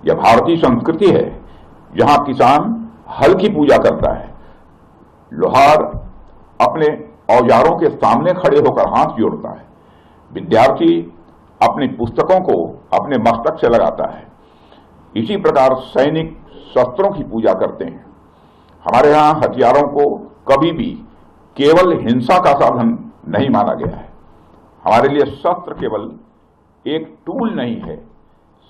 यह भारतीय संस्कृति है जहां किसान हल की पूजा करता है, लोहार अपने औजारों के सामने खड़े होकर हाथ जोड़ता है, विद्यार्थी अपनी पुस्तकों को अपने मस्तक से लगाता है। इसी प्रकार सैनिक शस्त्रों की पूजा करते हैं। हमारे यहाँ हथियारों को कभी भी केवल हिंसा का साधन नहीं माना गया है। हमारे लिए शस्त्र केवल एक टूल नहीं है,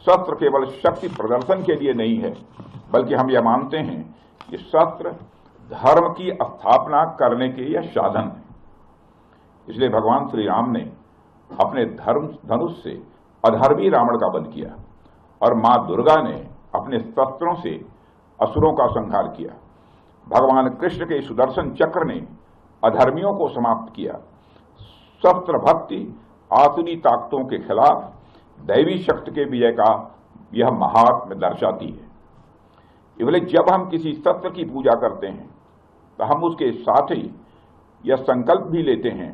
शस्त्र केवल शक्ति प्रदर्शन के लिए नहीं है, बल्कि हम यह मानते हैं कि शस्त्र धर्म की स्थापना करने के यह साधन है। इसलिए भगवान श्री राम ने अपने धर्म धनुष से अधर्मी रावण का वध किया और मां दुर्गा ने अपने शस्त्रों से असुरों का संहार किया। भगवान कृष्ण के सुदर्शन चक्र ने अधर्मियों को समाप्त किया। शस्त्र भक्ति आसुरी ताकतों के खिलाफ दैवी शक्ति के विजय का यह महात्म्य दर्शाती है। इसलिए जब हम किसी शस्त्र की पूजा करते हैं तो हम उसके साथ ही यह संकल्प भी लेते हैं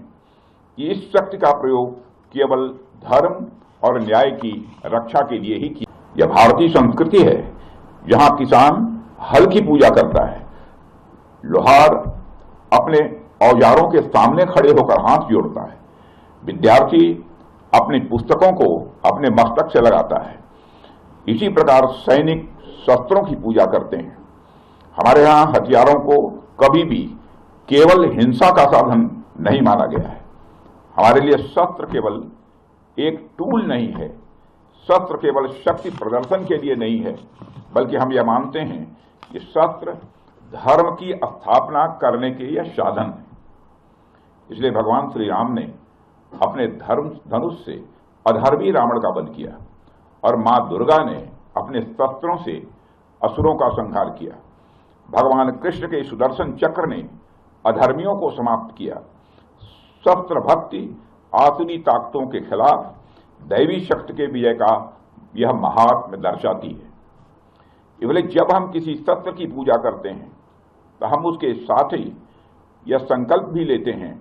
कि इस शक्ति का प्रयोग केवल धर्म और न्याय की रक्षा के लिए ही किया। यह भारतीय संस्कृति है जहां किसान हल की पूजा करता है, लोहार अपने औजारों के सामने खड़े होकर हाथ जोड़ता है, विद्यार्थी अपनी पुस्तकों को अपने मस्तक से लगाता है। इसी प्रकार सैनिक शस्त्रों की पूजा करते हैं। हमारे यहाँ हथियारों को कभी भी केवल हिंसा का साधन नहीं माना गया है। हमारे लिए शस्त्र केवल एक टूल नहीं है, शस्त्र केवल शक्ति प्रदर्शन के लिए नहीं है, बल्कि हम यह मानते हैं कि शस्त्र धर्म की स्थापना करने के यह साधन है। इसलिए भगवान श्री राम ने अपने धर्म धनुष से अधर्मी रावण का वध किया और मां दुर्गा ने अपने शस्त्रों से असुरों का संहार किया। भगवान कृष्ण के सुदर्शन चक्र ने अधर्मियों को समाप्त किया। शस्त्र भक्ति आसुरी ताकतों के खिलाफ दैवी शक्ति के विजय का यह महात्म्य दर्शाती है। इसलिए जब हम किसी शस्त्र की पूजा करते हैं तो हम उसके साथ ही यह संकल्प भी लेते हैं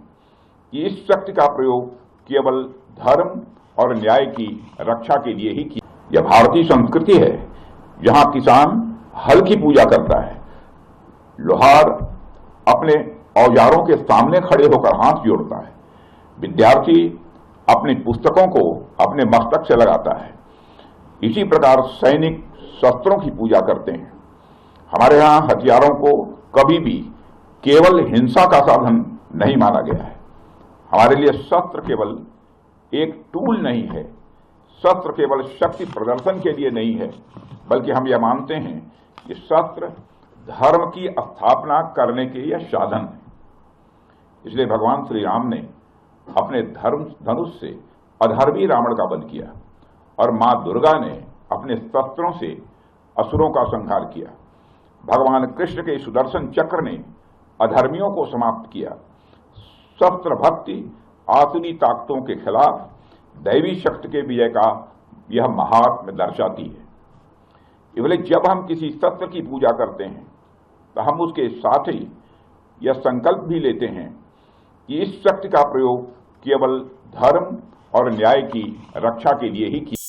कि इस शक्ति का प्रयोग केवल धर्म और न्याय की रक्षा के लिए ही किया। यह भारतीय संस्कृति है जहां किसान हल की पूजा करता है, लोहार अपने औजारों के सामने खड़े होकर हाथ जोड़ता है, विद्यार्थी अपनी पुस्तकों को अपने मस्तक से लगाता है। इसी प्रकार सैनिक शस्त्रों की पूजा करते हैं। हमारे यहाँ हथियारों को कभी भी केवल हिंसा का साधन नहीं माना गया है। हमारे लिए शस्त्र केवल एक टूल नहीं है, शस्त्र केवल शक्ति प्रदर्शन के लिए नहीं है, बल्कि हम यह मानते हैं कि शस्त्र धर्म की स्थापना करने के यह साधन है। इसलिए भगवान श्री राम ने अपने धर्म धनुष से अधर्मी रावण का वध किया और मां दुर्गा ने अपने शस्त्रों से असुरों का संहार किया। भगवान कृष्ण के सुदर्शन चक्र ने अधर्मियों को समाप्त किया। शस्त्र भक्ति आसुरी ताकतों के खिलाफ दैवी शक्ति के विजय का यह महात्म्य दर्शाती है। इसलिए जब हम किसी शस्त्र की पूजा करते हैं तो हम उसके साथ ही यह संकल्प भी लेते हैं कि इस शक्ति का प्रयोग केवल धर्म और न्याय की रक्षा के लिए ही किया।